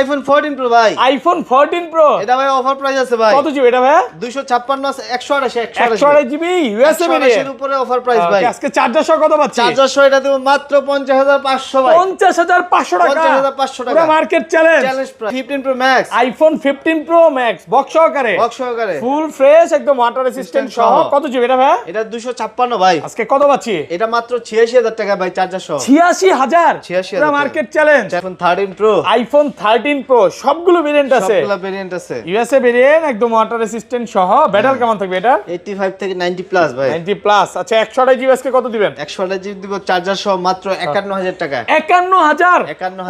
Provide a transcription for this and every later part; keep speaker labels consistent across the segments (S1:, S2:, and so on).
S1: IPhone 14 pro ভাই।
S2: IPhone 14 pro
S1: এটা ভাই অফার প্রাইস আছে ভাই।
S2: কত জিবি এটা ভাই?
S1: 256 আছে 128
S2: 128 জিবি ইউএসএ ভেরিয়েন্ট
S1: এর উপরে অফার প্রাইস ভাই।
S2: আজকে চার্জার সহ কত পাচ্ছি?
S1: চার্জার সহ এটা দেব মাত্র 50500 ভাই।
S2: 50500 টাকা।
S1: 50500 টাকা।
S2: পুরো market challenge.
S1: Challenge price 15 pro max.
S2: IPhone 15 pro max box সহকারে।
S1: বক্স সহকারে।
S2: ফুল ফ্রেশ একদম ওয়াটার রেসিস্ট্যান্ট সহ। কত জিবি এটা ভাই?
S1: এটা 256 ভাই।
S2: আজকে কত পাচ্ছি?
S1: এটা মাত্র 86000 টাকা ভাই চার্জার সহ।
S2: 86000
S1: 86000
S2: পুরো market challenge.
S1: IPhone 13 pro.
S2: IPhone 13 pro সবগুলো ভেরিয়েন্ট আছে।
S1: সবগুলো ভেরিয়েন্ট আছে।
S2: ইউএসএ ভেরিয়েন্ট একদম ওয়াটার রেসিস্ট্যান্ট সহ। ব্যাটারি কেমন থাকবে এটা?
S1: 85 থেকে 90 প্লাস ভাই।
S2: 90 প্লাস। আচ্ছা 128 জিবি আজকে কত দিবেন?
S1: 128 জিবি দিব চার্জার সহ মাত্র 51000 টাকা।
S2: 51000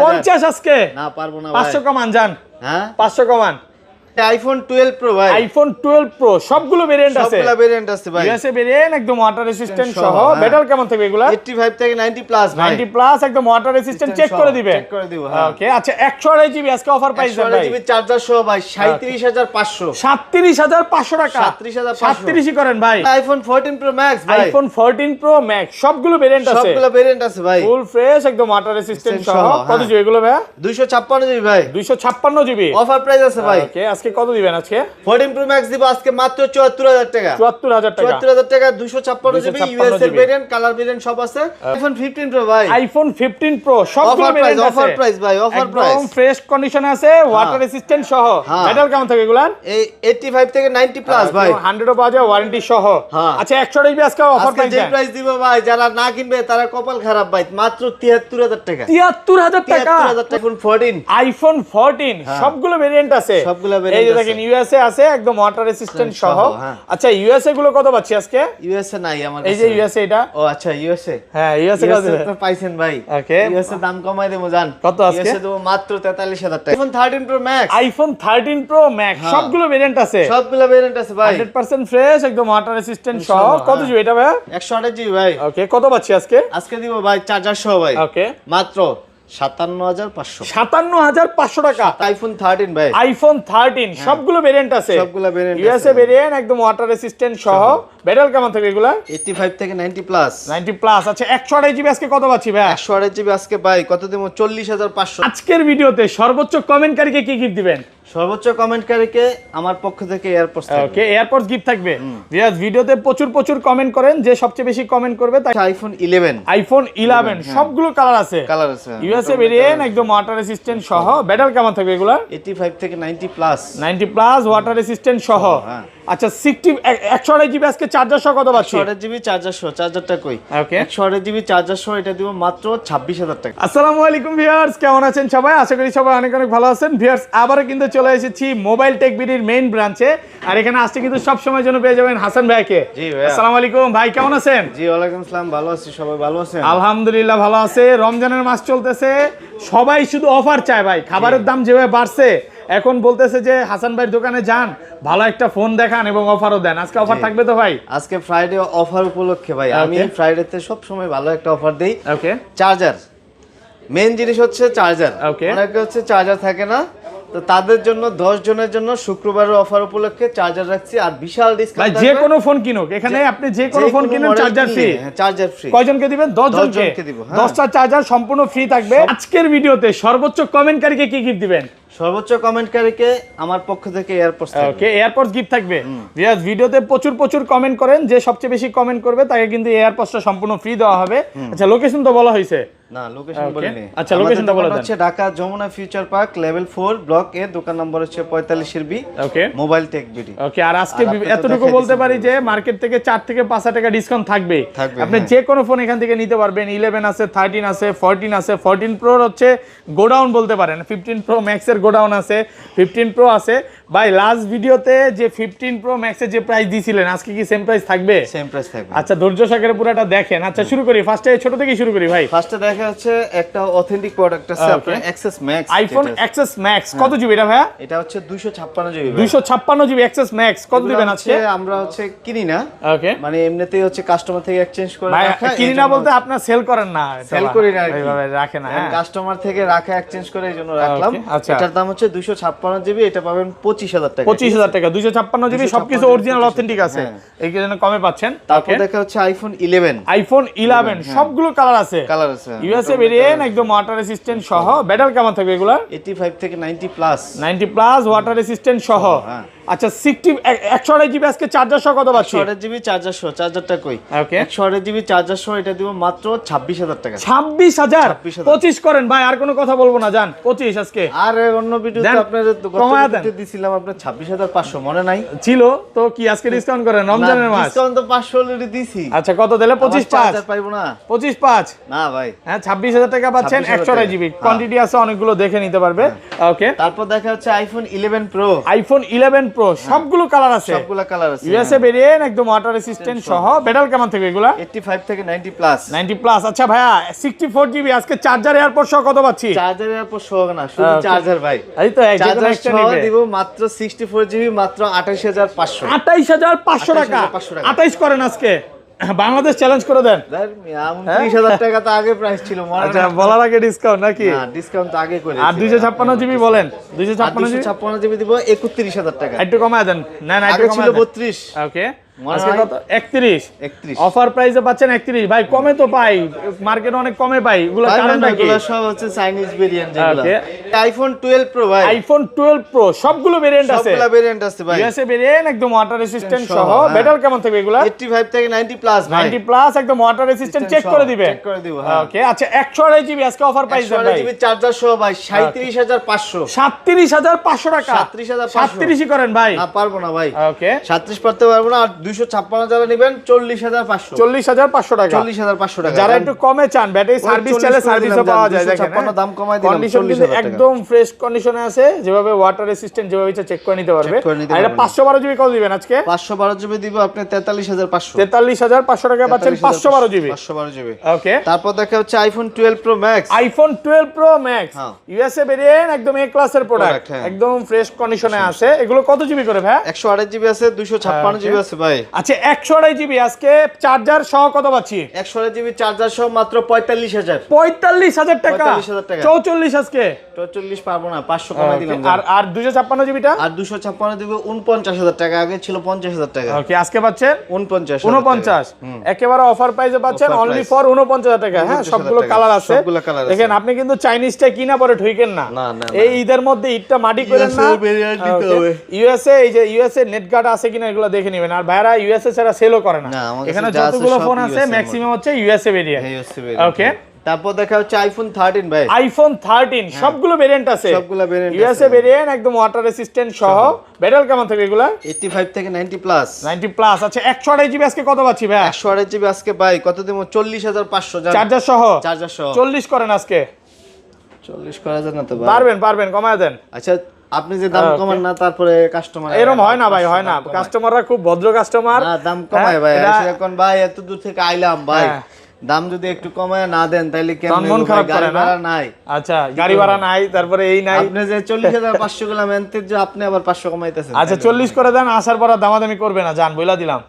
S2: 50 আজকে
S1: না পারবো না ভাই।
S2: 500 কমান যান।
S1: হ্যাঁ
S2: 500 কমান।
S1: আইফোন 12 প্রো ভাই।
S2: আইফোন 12 প্রো সবগুলো ভেরিয়েন্ট আছে।
S1: সবগুলো ভেরিয়েন্ট আছে ভাই।
S2: ইউএসএ ভেরিয়েন্ট একদম ওয়াটার রেসিস্ট্যান্ট সহ। ব্যাটারি কেমন থাকবে এগুলা?
S1: 85 থেকে 90 প্লাস ভাই।
S2: 90 প্লাস একদম ওয়াটার রেসিস্ট্যান্ট চেক করে দিবে।
S1: চেক করে দিব হ্যাঁ।
S2: ওকে আচ্ছা 128 জিবি আজকে অফার প্রাইস দেন ভাই।
S1: 128 জিবি চার্জার সহ ভাই 37500।
S2: 37500 টাকা।
S1: 37500
S2: ই করেন ভাই।
S1: আইফোন 14 প্রো ম্যাক্স ভাই।
S2: আইফোন 14 প্রো ম্যাক্স সবগুলো ভেরিয়েন্ট আছে।
S1: সবগুলো ভেরিয়েন্ট আছে ভাই।
S2: ফুল ফ্রেশ একদম ওয়াটার রেসিস্ট্যান্ট সহ। কত জিবি এগুলো ভাই?
S1: 256 জিবি ভাই।
S2: 256 জিবি
S1: অফার প্রাইস আছে ভাই।
S2: ওকে আজকে কত দিবেন আজকে?
S1: 14 প্রো ম্যাক্স দিব আজকে মাত্র 74000 টাকা।
S2: 74000 টাকা।
S1: 74000 টাকা 256 জিবি ইউএস এর ভেরিয়েন্ট, কালার ভেরিয়েন্ট সব আছে। আইফোন 15 প্রো ভাই।
S2: আইফোন 15 প্রো সবগুলো ভেরিয়েন্ট আছে।
S1: অফার প্রাইস ভাই, অফার প্রাইস।
S2: একদম ফ্রেশ কন্ডিশনে আছে, ওয়াটার রেসিস্ট্যান্ট সহ। ব্যাটারি কেমন থাকে এগুলার?
S1: এই 85 থেকে 90 প্লাস ভাই।
S2: 100 ও পাওয়া যায় ওয়ারেন্টি সহ। আচ্ছা 128 জিবি আজকে অফার
S1: আজকে যে প্রাইস দিব ভাই, যারা না কিনবে তারা কপাল খারাপ ভাই। মাত্র 73000 টাকা।
S2: 73000 টাকা।
S1: 73000 টাকা আইফোন 14।
S2: আইফোন 14 সবগুলো ভেরিয়েন্ট আছে।
S1: সবগুলো
S2: এই
S1: ভেরিয়েন্ট
S2: যে
S1: আছে।
S2: দেখেন ইউএসএ আছে একদম ওয়াটার রেসিস্ট্যান্ট সহ।
S1: হ্যাঁ।
S2: আচ্ছা ইউএসএ গুলো কত পাচ্ছি আজকে?
S1: ইউএসএ নাই আমার কাছে।
S2: এই যে ইউএসএ এটা।
S1: ও আচ্ছা ইউএসএ।
S2: হ্যাঁ ইউএসএ কত?
S1: তো পাইছেন ভাই।
S2: ওকে
S1: ইউএসএ দাম কমাই দেবো জান।
S2: কত আজকে?
S1: ইউএসএ দেবো মাত্র 43000 টাকা। IPhone 13 pro max.
S2: IPhone 13 pro max সবগুলো ভেরিয়েন্ট আছে।
S1: সবগুলো ভেরিয়েন্ট আছে ভাই।
S2: 100% ফ্রেশ একদম ওয়াটার রেসিস্ট্যান্ট সহ। কত জিবি এটা ভাই?
S1: 128 জিবি ভাই।
S2: ওকে কত পাচ্ছি আজকে?
S1: আজকে দিব ভাই চার্জার সহ ভাই।
S2: ওকে
S1: মাত্র 57500।
S2: 57500 টাকা।
S1: আইফোন 13 ভাই।
S2: আইফোন 13 সবগুলো ভেরিয়েন্ট আছে।
S1: সবগুলো ভেরিয়েন্ট আছে।
S2: ইউএসএ ভেরিয়েন্ট একদম ওয়াটার রেসিস্ট্যান্ট সহ। ব্যাটারি কেমন থাকবে এগুলা?
S1: 85 থেকে 90 প্লাস।
S2: 90 প্লাস। আচ্ছা 128 জিবি আজকে কত পাচ্ছি ভাই?
S1: 128 জিবি আজকে ভাই কত দেব? 40500।
S2: আজকের ভিডিওতে সর্বোচ্চ কমেন্টকারীকে কি গিফট দিবেন?
S1: সর্বোচ্চ কমেন্টকারীকে আমার পক্ষ থেকে এয়ারপোর্টস থাকবে।
S2: ওকে এয়ারপোর্টস গিফট থাকবে। ভিউয়ার্স ভিডিওতে প্রচুর কমেন্ট করেন, যে সবচেয়ে বেশি কমেন্ট করবে তাই
S1: আইফোন 11।
S2: আইফোন 11 সবগুলো কালার আছে।
S1: কালার আছে।
S2: ইউএসএ ভেরিয়েন্ট একদম ওয়াটার রেসিস্ট্যান্ট সহ। ব্যাটারি কেমন থাকবে এগুলা?
S1: 85 থেকে 90 প্লাস।
S2: 90 প্লাস ওয়াটার রেসিস্ট্যান্ট সহ। আচ্ছা 128 জিবি আজকে চার্জার সহ কত পাচ্ছি?
S1: 128 জিবি চার্জার সহ। চার্জারটা কই?
S2: ওকে
S1: 128 জিবি চার্জার সহ এটা দিব মাত্র 26000 টাকা।
S2: আসসালামু আলাইকুম ভিউয়ার্স, কেমন আছেন সবাই? আশা করি সবাই অনেক ভালো আছেন। ভিউয়ার্স আবারও কিন্তু চলে এসেছি মোবাইল টেক বিডির মেইন ব্রাঞ্চে। আর এখানে আসতে কিন্তু সব সময়ের জন্য পেয়ে যাবেন হাসান ভাইকে।
S1: জি ভাই।
S2: আসসালামু আলাইকুম ভাই, কেমন আছেন?
S1: জি ওয়ালাইকুম আসসালাম, ভালো আছি। সবাই ভালো আছেন?
S2: আলহামদুলিল্লাহ ভালো আছে। রমজানের মাস চলতেছে, সবাই শুধু অফার চায় ভাই। খাবারের দাম যেভাবে বাড়ছে, এখন বলতেছে যে হাসান ভাইয়ের দোকানে যান, ভালো একটা ফোন দেখান এবং অফারও দেন। আজকে অফার থাকবে তো ভাই?
S1: আজকে ফ্রাইডে অফার উপলক্ষে ভাই আমি ফ্রাইডেতে সব সময় ভালো একটা অফার দেই।
S2: ওকে
S1: চার্জার, মেইন জিনিস হচ্ছে চার্জার।
S2: ওকে
S1: অনেকে হচ্ছে চার্জার থাকে না, তো তাদের জন্য 10 জনের জন্য শুক্রবারের অফার উপলক্ষে চার্জার রাখছি। আর বিশাল
S2: ভাই
S1: ডিসকাউন্ট
S2: যে কোনো ফোন কিনুক, এখানে আপনি যে কোনো ফোন কিনুন চার্জার ফ্রি।
S1: Charger free.
S2: কয়জনকে দিবেন? 10 জনকে
S1: দিব।
S2: 10টা চার্জার সম্পূর্ণ ফ্রি থাকবে। আজকের ভিডিওতে সর্বোচ্চ কমেন্টকারীকে কি গিফট দিবেন?
S1: সর্বোচ্চ কমেন্টকারীকে আমার পক্ষ থেকে এয়ারপোর্টস থাকবে।
S2: ওকে এয়ারপোর্টস গিফট থাকবে। ভিউয়ার্স ভিডিওতে প্রচুর কমেন্ট করেন, যে সবচেয়ে বেশি কমেন্ট করবে তাকে কিন্তু এয়ারপোর্টসটা সম্পূর্ণ ফ্রি দেওয়া হবে। আচ্ছা লোকেশন তো বলা হয়েছে
S1: না? লোকেশন বলিনি।
S2: আচ্ছা লোকেশনটা বলে দেন।
S1: হচ্ছে Dhaka Jamuna future park level 4 block A, দোকান নম্বর হচ্ছে 45 এর B.
S2: Okay
S1: mobile tech BD.
S2: Okay আর আজকে এতটুকু বলতে পারি যে মার্কেট থেকে 4 থেকে 5 টাকা ডিসকাউন্ট থাকবে। আপনি যে কোনো ফোন এখান থেকে নিতে পারবেন। 11 আছে, 13 আছে, 14 আছে। 14 প্রোর হচ্ছে গোডাউন বলতে পারেন। 15 প্রো ম্যাক্স এর গোডাউন আছে, 15 প্রো আছে। ভাই লাস্ট ভিডিওতে যে 15 প্রো ম্যাক্স এর যে প্রাইস দিয়েছিলেন, আজকে কি সেম প্রাইস থাকবে?
S1: সেম প্রাইস থাকবে।
S2: আচ্ছা ধৈর্য সহকারে পুরোটা দেখেন। আচ্ছা শুরু করি, ফার্স্টে ছোট থেকে শুরু করি ভাই।
S1: ফার্স্টে দেখা হচ্ছে একটা অথেন্টিক প্রোডাক্ট আছে আপনার XS Max.
S2: IPhone XS Max কত জিবি এটা ভাইয়া?
S1: এটা হচ্ছে 256 জিবি।
S2: 256 জিবি এক্সএস ম্যাক্স কত দিবেন আজকে?
S1: আমরা কিনি না,
S2: ওকে,
S1: মানে এমনিতেই কাস্টমার থেকে এক্সচেঞ্জ করে রাখা।
S2: কিনি না বলতে আপনার সেল করেন না?
S1: সেল করি না,
S2: এইভাবে রাখেন না,
S1: কাস্টমার থেকে রাখা এক্সচেঞ্জ করে এইজন্য রাখলাম।
S2: আচ্ছা,
S1: এটার দাম হচ্ছে 256 জিবি, এটা পাবেন 25000 টাকা।
S2: 25000 টাকা 256 জিবি, সবকিছু অরিজিনাল অথেন্টিক আছে, এই জন্য কমে পাচ্ছেন।
S1: তারপর দেখা হচ্ছে আইফোন 11।
S2: আইফোন 11 সবগুলো কালার আছে, ইউএসএ ভেরিয়েন্ট, একদম ওয়াটার রেসিস্ট্যান্ট সহ। ব্যাটারি কেমন থাকবে এগুলা?
S1: 85 থেকে 90 প্লাস।
S2: 90 প্লাস ওয়াটার রেসিস্ট্যান্ট সহ। আচ্ছা 128 জিবি আজকে চার্জার সহ কত পাচ্ছি?
S1: 128 জিবি চার্জার সহ। চার্জারটা কই?
S2: ওকে,
S1: 128 জিবি চার্জার সহ এটা দিব মাত্র 26000 টাকা।
S2: 26000? 25 করেন ভাই, আর কোনো কথা বলবো না, জান 25 আজকে।
S1: আর অন্য ভিডিওতে আপনাদের গত দিছিলাম আপনার 26500, মনে নাই
S2: ছিল তো? কি আজকে ডিসকাউন্ট করেন? রমজানের মাস
S1: ডিসকাউন্ট তো 500 অলরেডি দিছি।
S2: আচ্ছা কত দিলে? 25.5
S1: পাইবো না?
S2: 25.5
S1: না ভাই,
S2: হ্যাঁ 26000 টাকা পাচ্ছেন। 128 জিবি কোয়ান্টিটি আছে অনেকগুলো, দেখে নিতে পারবে। ওকে,
S1: তারপর দেখা হচ্ছে আইফোন 11 প্রো।
S2: আইফোন 11 প্রো সবগুলো কালার আছে,
S1: সবগুলো কালার আছে,
S2: ইউএসএ ভেরিয়েন্ট, একদম ওয়াটার রেসিস্ট্যান্ট সহ। ব্যাটারি কেমন থাকবে এগুলা?
S1: 85 থেকে 90 প্লাস।
S2: 90 প্লাস। আচ্ছা ভাইয়া 64 জিবি আজকে চার্জার এয়ারপোর্ট সহ কত পাচ্ছি?
S1: চার্জার এয়ারপোর্ট সহ না, শুধু চার্জার ভাই।
S2: এই তো
S1: চার্জার সহ দিব মাত্র 64 জিবি মাত্র 28500।
S2: 28500 টাকা। 28 করেন আজকে, বাংলাদেশ চ্যালেঞ্জ করে দেন।
S1: 29000 টাকা তো আগে প্রাইস ছিল,
S2: আচ্ছা বলার আগে ডিসকাউন্ট নাকি?
S1: না, ডিসকাউন্ট তো আগে করে।
S2: আর 256 জিবি বলেন? 256
S1: জিবি দিব 31000 টাকা।
S2: একটু কমায় দেন। না না,
S1: আগে ছিল 32।
S2: ওকে, আজকে কত? 31।
S1: 31
S2: অফার প্রাইসে পাচ্ছেন 31 ভাই, কমে তো পাই, মার্কেটে অনেক কমে পাই। এগুলো কারণটা কি?
S1: এগুলো সব হচ্ছে চাইনিজ ভেরিয়েন্ট যেগুলো। আইফোন 12 প্রো ভাই,
S2: আইফোন 12 প্রো সবগুলো ভেরিয়েন্ট আছে,
S1: সবগুলো ভেরিয়েন্ট আছে ভাই।
S2: ইউএসএ ভেরিয়েন্ট, একদম ওয়াটার রেসিস্ট্যান্ট সহ। ব্যাটারি কেমন থাকবে এগুলো?
S1: 85 থেকে 90 প্লাস ভাই।
S2: 90 প্লাস, একদম ওয়াটার রেসিস্ট্যান্ট, চেক করে দিবে।
S1: চেক করে দিব, হ্যাঁ।
S2: ওকে, আচ্ছা 128 জিবি আজকে অফার প্রাইস দেন ভাই।
S1: 128 জিবি চার্জার সহ ভাই 37500।
S2: 37500 টাকা।
S1: 37500
S2: 37ই করেন ভাই।
S1: না, পারবো না ভাই।
S2: ওকে,
S1: 37 পারতে পারবো না। আর 256 যারা নেবেন 40500।
S2: 40500 টাকা।
S1: 40500 টাকা।
S2: যারা একটু কমে চান, ব্যাটারি সার্ভিস চাইলে সার্ভিসও পাওয়া যায়। দেখেন
S1: 256 দাম কমাই দিলাম,
S2: কন্ডিশন কিন্তু একদম ফ্রেশ কন্ডিশনে আছে, যেভাবে ওয়াটার রেসিস্ট্যান্ট, যেভাবে ইচ্ছা চেক করে নিতে পারবে। আর এটা 512 জিবি কত দিবেন আজকে?
S1: 512 জিবি দিব আপনি 43500।
S2: 43500 টাকা পাচ্ছেন 512 জিবি।
S1: 512 জিবি।
S2: ওকে,
S1: তারপর দেখা হচ্ছে iPhone 12 pro max.
S2: IPhone 12 pro max USA variant, একদম এ ক্লাসের প্রোডাক্ট, একদম ফ্রেশ কন্ডিশনে আছে। এগুলো কত জিবি করে ভাই?
S1: 128 জিবি আছে, 256 জিবি আছে ভাই।
S2: আচ্ছা 128 জিবি আজকে চার্জার সহ কত পাচ্ছি?
S1: 128 জিবি চার্জার সহ মাত্র 45000।
S2: 45000 টাকা।
S1: 45000 টাকা।
S2: 44 আজকে
S1: 44 পারবো না, 500 কমাই দিলাম।
S2: আর 256 জিবিটা?
S1: আর 256 দিব 49000 টাকা, আগে ছিল 50000 টাকা।
S2: ওকে, আজকে পাচ্ছেন
S1: 49
S2: একেবারে অফার প্রাইসে পাচ্ছেন, অনলি ফর 49000 টাকা। হ্যাঁ, সবগুলো কালার আছে। দেখেন আপনি কিন্তু চাইনিজটা কিনা পরে ঠইকেন না। এই ঈদের মধ্যে ঈদটা মাটি করেন না। ইউএসএ, এই যে ইউএসএ নেট গার্ড আছে কিনা এগুলো দেখে নেবেন। আর ভাইরা ইউএসএ ছাড়া সেলও করে না। এখানে যতগুলো ফোন আছে ম্যাক্সিমাম হচ্ছে ইউএসএ ভেরিয়েন্ট। ওকে,
S1: তারপর দেখা হচ্ছে আইফোন 13 ভাই।
S2: আইফোন 13 সবগুলো ভেরিয়েন্ট আছে,
S1: সবগুলো ভেরিয়েন্ট
S2: ইউএসএ ভেরিয়েন্ট, একদম ওয়াটার রেসিস্ট্যান্ট সহ। ব্যাটারি কেমন থাকবে এগুলা?
S1: 85 থেকে 90 প্লাস।
S2: 90 প্লাস। আচ্ছা 128 জিবি আজকে কত পাচ্ছি ভাই?
S1: 128 জিবি আজকে ভাই কত দেব? 40500
S2: চার্জার সহ।
S1: চার্জার সহ
S2: 40 করেন আজকে।
S1: 40 করা যায় না তো ভাই?
S2: পারবেন কমায় দেন।
S1: আচ্ছা আপনি যে দাম কমান না, তারপরে কাস্টমার
S2: এরকম হয় না ভাই, হয় না। কাস্টমাররা খুব ভদ্র কাস্টমার।
S1: না, দাম কমায় ভাই। এখন ভাই এত দূর থেকে আইলাম ভাই, দাম যদি একটু কমায় না দেন তাহলে কেমন
S2: মন খারাপ করে না?
S1: নাই।
S2: আচ্ছা গাড়ি ভাড়া নাই, তারপরে এই নাই।
S1: আপনি যে 40500 গুলা মেনতে যে আপনি আবার 500 কমাইতেছেন।
S2: আচ্ছা 40 করে দেন, আসার পর দামাদামি করবে না, জান বইলা দিলাম।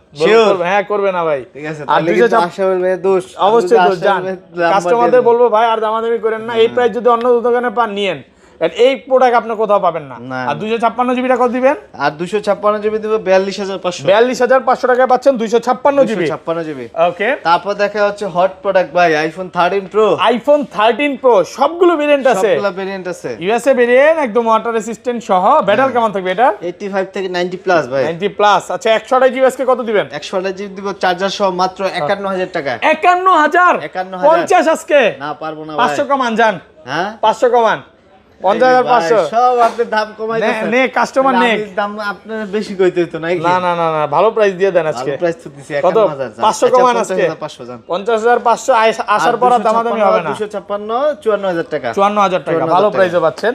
S2: হ্যাঁ করবে না ভাই,
S1: ঠিক আছে। তাহলে কিন্তু আশা বলবে দোষ,
S2: অবশ্যই দোষ। জান কাস্টমারদের বলবো ভাই আর দামাদামি করেন না। এই প্রাইস যদি অন্য দোকানে পান নিয়েন, এই প্রোডাক্ট আপনি কোথাও পাবেন না। আর 256 জিবি কত দিবেন?
S1: আর 256 জিবি দিব 42500।
S2: 42500 টাকায় পাচ্ছেন 256 জিবি।
S1: 256 জিবি।
S2: ওকে,
S1: তারপর দেখা হচ্ছে হট প্রোডাক্ট ভাই, আইফোন 13 প্রো।
S2: আইফোন 13 প্রো সবগুলো ভেরিয়েন্ট আছে,
S1: সবগুলো ভেরিয়েন্ট আছে,
S2: ইউএসএ ভেরিয়েন্ট, একদম ওয়াটার রেসিস্ট্যান্ট সহ। ব্যাটারি কেমন থাকবে এটা?
S1: 85 থেকে 90 প্লাস ভাই।
S2: 90 প্লাস। আচ্ছা 128 জিবি আজকে কত দিবেন?
S1: 128 জিবি দিব চার্জার সহ মাত্র 51000 টাকা।
S2: 51000? 50 আজকে
S1: না, পারবো না ভাই।
S2: 500 কমান যান।
S1: হ্যাঁ
S2: 500 কমান, 50500
S1: সব আপনি দাম কমাই দিয়েছেন।
S2: নে কাস্টমার নে,
S1: দাম আপনার বেশি কইতে হইতো না।
S2: না ভালো প্রাইস দিয়ে দেন আজকে।
S1: ভালো প্রাইস তো দিছি।
S2: কত? 500 কমান আজকে। 50500 আসার পর দামাদামি হবে না।
S1: 256 54000 টাকা।
S2: 54000 টাকা ভালো প্রাইসে পাচ্ছেন।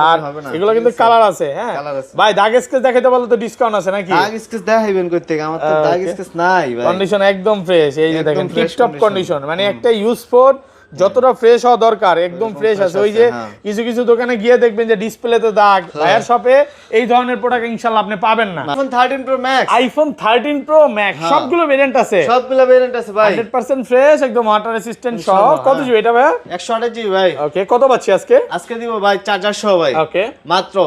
S2: আর এগুলো কিন্তু কালার আছে। হ্যাঁ ভাই, দাগ স্কেচ দেখাইতে বললে তো ডিসকাউন্ট আছে নাকি?
S1: দাগ স্কেচ দেখাইবেন কইতে, আমার তো দাগ স্কেচ নাই ভাই।
S2: কন্ডিশন একদম ফ্রেশ। এই যে দেখেন টিপ টপ কন্ডিশন, মানে একটা ইউজ ফর যতটা ফ্রেশ হওয়া দরকার একদম ফ্রেশ
S1: fresh
S2: আছে। ওই
S1: আছে,
S2: যে
S1: হ্যাঁ।
S2: কিছু কিছু দোকানে গিয়ে দেখবেন যে ডিসপ্লেতে দাগ, ভাইয়ার শপে এই ধরনের প্রোডাক্ট ইনশাআল্লাহ আপনি পাবেন না।
S1: iPhone 13 Pro Max
S2: iPhone 13 pro max সবগুলো ভেরিয়েন্ট আছে,
S1: সবগুলো ভেরিয়েন্ট আছে ভাই,
S2: 100% ফ্রেশ একদম ওয়াটার রেসিস্ট্যান্ট সহ। কত জিবি এটা ভাই?
S1: 128 জিবি ভাই।
S2: ওকে, কত পাচ্ছি আজকে?
S1: আজকে দিব ভাই চার্জার সহ ভাই,
S2: ওকে,
S1: মাত্র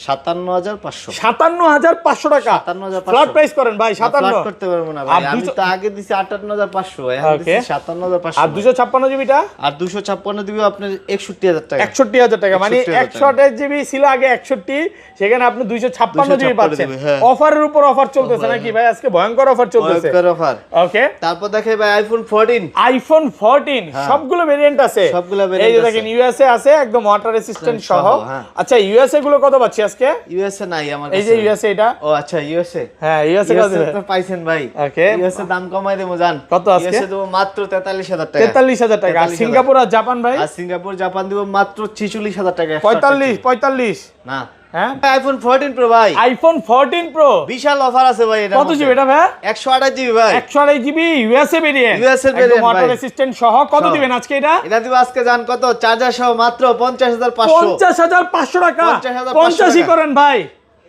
S1: 57500।
S2: 57500 টাকা
S1: 57500
S2: ফ্ল্যাট প্রাইস করেন ভাই। 57
S1: ফ্ল্যাট করতে পারবো না ভাই, আমি তো আগে দিছি 58500, এখন দিছি 57500।
S2: আর 256 জিবিটা
S1: আর 256 দিব আপনার 61000 টাকা।
S2: 61000 টাকা, মানে
S1: 61000
S2: জিবি ছিল আগে 61, সেখানে আপনি 256 জিবি পাচ্ছেন।
S1: হ্যাঁ।
S2: অফারের উপর অফার চলতেছে নাকি ভাই? আজকে ভয়ঙ্কর অফার চলতেছে।
S1: ভয়ঙ্কর অফার।
S2: ওকে,
S1: তারপর দেখে ভাই আইফোন 14।
S2: আইফোন 14 সবগুলো ভেরিয়েন্ট আছে,
S1: সবগুলো
S2: এই
S1: ভেরিয়েন্ট
S2: যে
S1: আছে।
S2: দেখেন ইউএসএ আছে একদম ওয়াটার রেসিস্ট্যান্ট সহ।
S1: হ্যাঁ।
S2: আচ্ছা, ইউএসএ গুলো কত পাচ্ছি আজকে?
S1: ইউএসএ নাই আমার
S2: এই
S1: কাছে।
S2: যে ইউএসএ এটা,
S1: ও আচ্ছা ইউএসএ।
S2: হ্যাঁ ইউএসএ কত
S1: ইউএসএ তো পাইছেন ভাই।
S2: ওকে,
S1: ইউএসএ দাম কমাই দেবো জান।
S2: কত আজকে?
S1: ইউএসএ দেবো মাত্র 43000 টাকা।
S2: 43000 টাকা। আর
S1: 43,000
S2: সিঙ্গাপুর আর জাপান ভাই?
S1: আর সিঙ্গাপুর জাপান দিব মাত্র 46000 টাকা।
S2: 45
S1: না,
S2: হ্যাঁ
S1: আইফোন 14 প্রো ভাই,
S2: আইফোন 14 প্রো
S1: বিশাল অফার আছে ভাই। এটা
S2: কত জিবি এটা ভাই?
S1: 128 জিবি ভাই,
S2: 128 জিবি ইউএসএ ভেরিয়েন্ট,
S1: ইউএসএ
S2: একদম
S1: ভেরিয়েন্ট
S2: ওয়াটার
S1: ভাই।
S2: রেসিস্ট্যান্ট সহ। কত
S1: সহ।
S2: দিবেন আজকে এটা?
S1: এটা দিব আজকে জান কত? চার্জার সহ মাত্র 50500।
S2: 50500 টাকা।
S1: 50,500
S2: 50ই
S1: টাকা।
S2: করেন ভাই।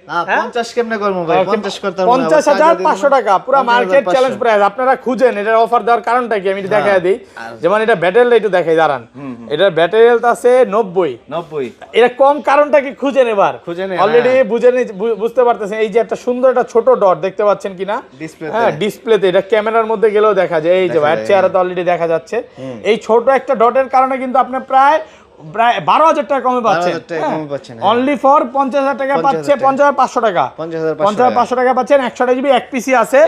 S1: না 50 কেমনে করব ভাই? 50 করতে পারবো না।
S2: 50500 টাকা পুরো মার্কেট চ্যালেঞ্জ প্রাইস। আপনারা খুঁজেন এটার অফার দেওয়ার কারণটা কি আমি দেখাই দিই। যেমন এটা ব্যাটারি একটু দেখাই দাঁড়ান, এটার ব্যাটারি হেলথ আছে 90। এটা কম কারণটা কি খুঁজেন এবার?
S1: খুঁজেন,
S2: অলরেডি বুঝতে পারতেছেন। এই যে একটা সুন্দর একটা ছোট ডট দেখতে পাচ্ছেন কিনা? হ্যাঁ, ডিসপ্লেতে। এটা ক্যামেরার মধ্যে গেলেও দেখা যায়। এই যে ভাইয়ের চেহারাতে অলরেডি দেখা যাচ্ছে। এই ছোট একটা ডটের কারণে কিন্তু আপনি প্রায় 12000 টাকা কমে পাচ্ছেন। অনলি ফর 50000 টাকা পাচ্ছে, 50500 টাকা। 50500 টাকা পাচ্ছেন। 128 জিবি এক পিসি আছে।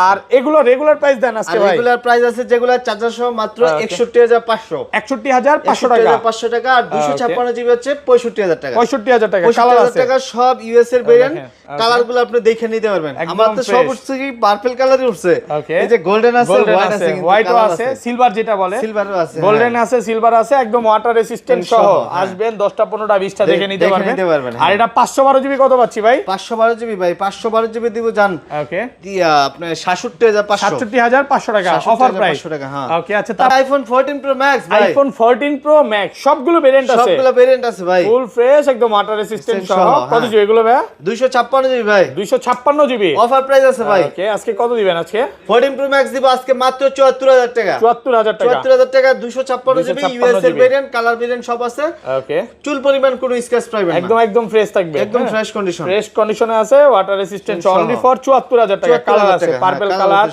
S2: আর এগুলো রেগুলার প্রাইস দেন আজকে ভাই?
S1: রেগুলার প্রাইস আছে যেগুলো চার্জার সহ মাত্র 61500।
S2: 61500 টাকা।
S1: 500 টাকা। আর 256 জিবি হচ্ছে 65000 টাকা।
S2: 65000 টাকা।
S1: 65000 টাকা সব ইউএস এর ভেরিয়েন্ট। কালারগুলো আপনি দেখে নিতে পারবেন। আমার তো সব উঠছে কি পার্পল কালারই উঠছে। এই যে গোল্ডেন আছে, হোয়াইট আছে,
S2: হোয়াইটও আছে, সিলভার যেটা বলে,
S1: সিলভারও আছে,
S2: গোল্ডেন আছে, সিলভার আছে, একদম ওয়াটার রেসিস্ট্যান্ট সহ। আসবেন 10টা 15টা 20টা দেখে নিতে পারবেন। আর এটা 512 জিবি কত পাচ্ছি ভাই?
S1: 512 জিবি ভাই, 512 জিবি দিব জান।
S2: ওকে,
S1: দিয়া আপনি 67500।
S2: 67500 টাকা অফার প্রাইস।
S1: হ্যাঁ।
S2: ওকে, আচ্ছা তার
S1: আইফোন 14 প্রো ম্যাক্স ভাই,
S2: আইফোন 14 প্রো ম্যাক্স সবগুলো ভেরিয়েন্ট আছে,
S1: সবগুলো ভেরিয়েন্ট আছে ভাই,
S2: ফুল ফ্রেশ একদম ওয়াটার রেসিস্ট্যান্ট সহ। কত জিবি এগুলো ভাই?
S1: 256 জিবি ভাই,
S2: 256 জিবি
S1: অফার প্রাইস আছে ভাই।
S2: ওকে, আজকে কত দিবেন আজকে?
S1: 14 প্রো ম্যাক্স দিব আজকে মাত্র 74000 টাকা।
S2: 74000 টাকা।
S1: 74000 টাকা 256 জিবি ইউএস এর ভেরিয়েন্ট, কালার ভেরিয়েন্ট সব আছে।
S2: ওকে,
S1: চুল পরিমাণ কোনো স্ক্র্যাচ পাইবেন না,
S2: একদম ফ্রেশ থাকবে,
S1: একদম ফ্রেশ কন্ডিশন,
S2: ফ্রেশ কন্ডিশনে আছে, ওয়াটার রেসিস্ট্যান্ট অনলি ফর 74000 টাকা। কালার আছে পার্পল কালার,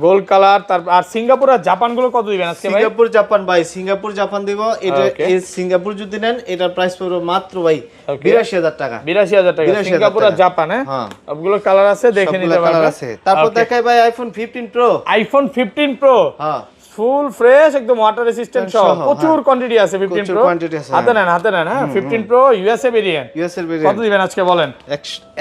S2: গোল্ড কালার। তারপর আর সিঙ্গাপুর আর জাপান গুলো কত দিবেন আজকে ভাই?
S1: সিঙ্গাপুর জাপান ভাই, সিঙ্গাপুর জাপান দিব। এটা এই সিঙ্গাপুর যদি নেন এটার প্রাইস পড়বে মাত্র ভাই 82000 টাকা।
S2: 82000 টাকা সিঙ্গাপুর আর জাপান। হ্যাঁ, সবগুলো কালার আছে, দেখে নিতে পারবেন।
S1: তারপর দেখাই ভাই আইফোন 15 প্রো।
S2: আইফোন 15 প্রো হ্যাঁ, ফুল ফ্রেশ একদম ওয়াটার রেসিস্ট্যান্ট সহ, প্রচুর কোয়ান্টিটি আছে 15 প্রো। হাতে নেন হ্যাঁ, 15 প্রো ইউএসএ ভেরিয়েন্ট। কত দিবেন আজকে বলেন?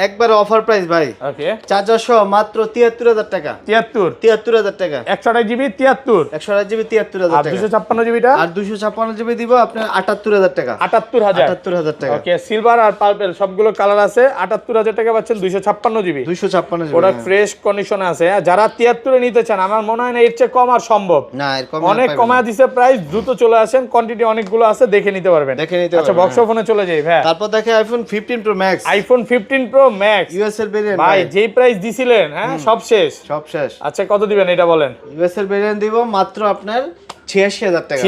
S1: একবার অফার প্রাইস ভাই।
S2: ওকে,
S1: চার্জার সহ মাত্র 73000 টাকা। 73000 টাকা।
S2: 128 জিবি 73,
S1: 128 জিবি 73000
S2: আর
S1: টাকা।
S2: 256 জিবিটা
S1: আর 256 জিবি দিব আপনার 78000 টাকা।
S2: 78000
S1: টাকা।
S2: ওকে, সিলভার আর পার্পল সবগুলো কালার আছে। 78000 টাকা পাচ্ছেন 256 জিবি।
S1: 256 জিবি
S2: প্রোডাক্ট ফ্রেশ কন্ডিশনে আছে। যারা 73 এ নিতে চান, আমার মনে হয় না এর চেয়ে কম আর সম্ভব
S1: না, এর কম
S2: অনেক কমায় দিছে প্রাইস। দ্রুত চলে আসেন, কোয়ান্টিটি অনেকগুলো আছে, দেখে নিতে পারবেন। আচ্ছা, বক্স ফোনে চলে যাই ভাই।
S1: তারপর দেখে iPhone 15 pro max.
S2: IPhone 15 pro max
S1: US এর ভেরিয়েন্ট
S2: ভাই, যেই প্রাইস দিছিলেন হ্যাঁ সব শেষ। আচ্ছা, কত দিবেন এটা বলেন?
S1: ইউএস এর ভেরিয়েন্ট দিব মাত্র আপনার 86000 টাকা।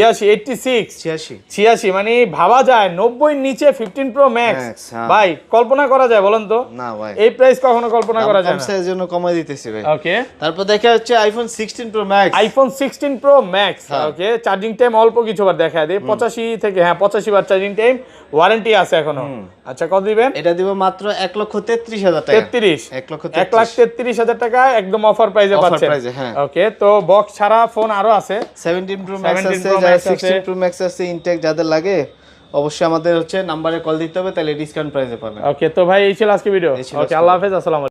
S2: 86 মানে ভাবা যায় 90 এর নিচে 15 প্রো ম্যাক্স ভাই, কল্পনা করা যায় বলেন তো?
S1: না ভাই,
S2: এই প্রাইস কখনো কল্পনা করা যায় না,
S1: এর জন্য কমাই দিতেছি ভাই।
S2: ওকে,
S1: তারপর দেখা হচ্ছে iPhone 16 pro max.
S2: IPhone 16 pro max. Okay, charging time অল্প কিছুবার দেখা দেয়, 85 থেকে 85 বার চার্জিং টাইম, ওয়ারেন্টি আছে এখনো। আচ্ছা, কত দিবেন?
S1: এটা দিব মাত্র 1,33,000 টাকা।
S2: 1,33,000 টাকা একদম অফার প্রাইসে পাচ্ছেন। ওকে, তো বক্স ছাড়া ফোন আরো আছে।
S1: 17 প্রো ম্যাক্স আছে, 16 প্রো ম্যাক্স আছে, ইনটেক যাদের লাগে অবশ্যই আমাদের নাম্বারে কল দিতে হবে, তাহলে ডিসকাউন্ট প্রাইসে পাবেন।
S2: ওকে, তো ভাই এই ছিল আজকে ভিডিও। ওকে, আল্লাহ হাফেজ, আসসালামু আলাইকুম।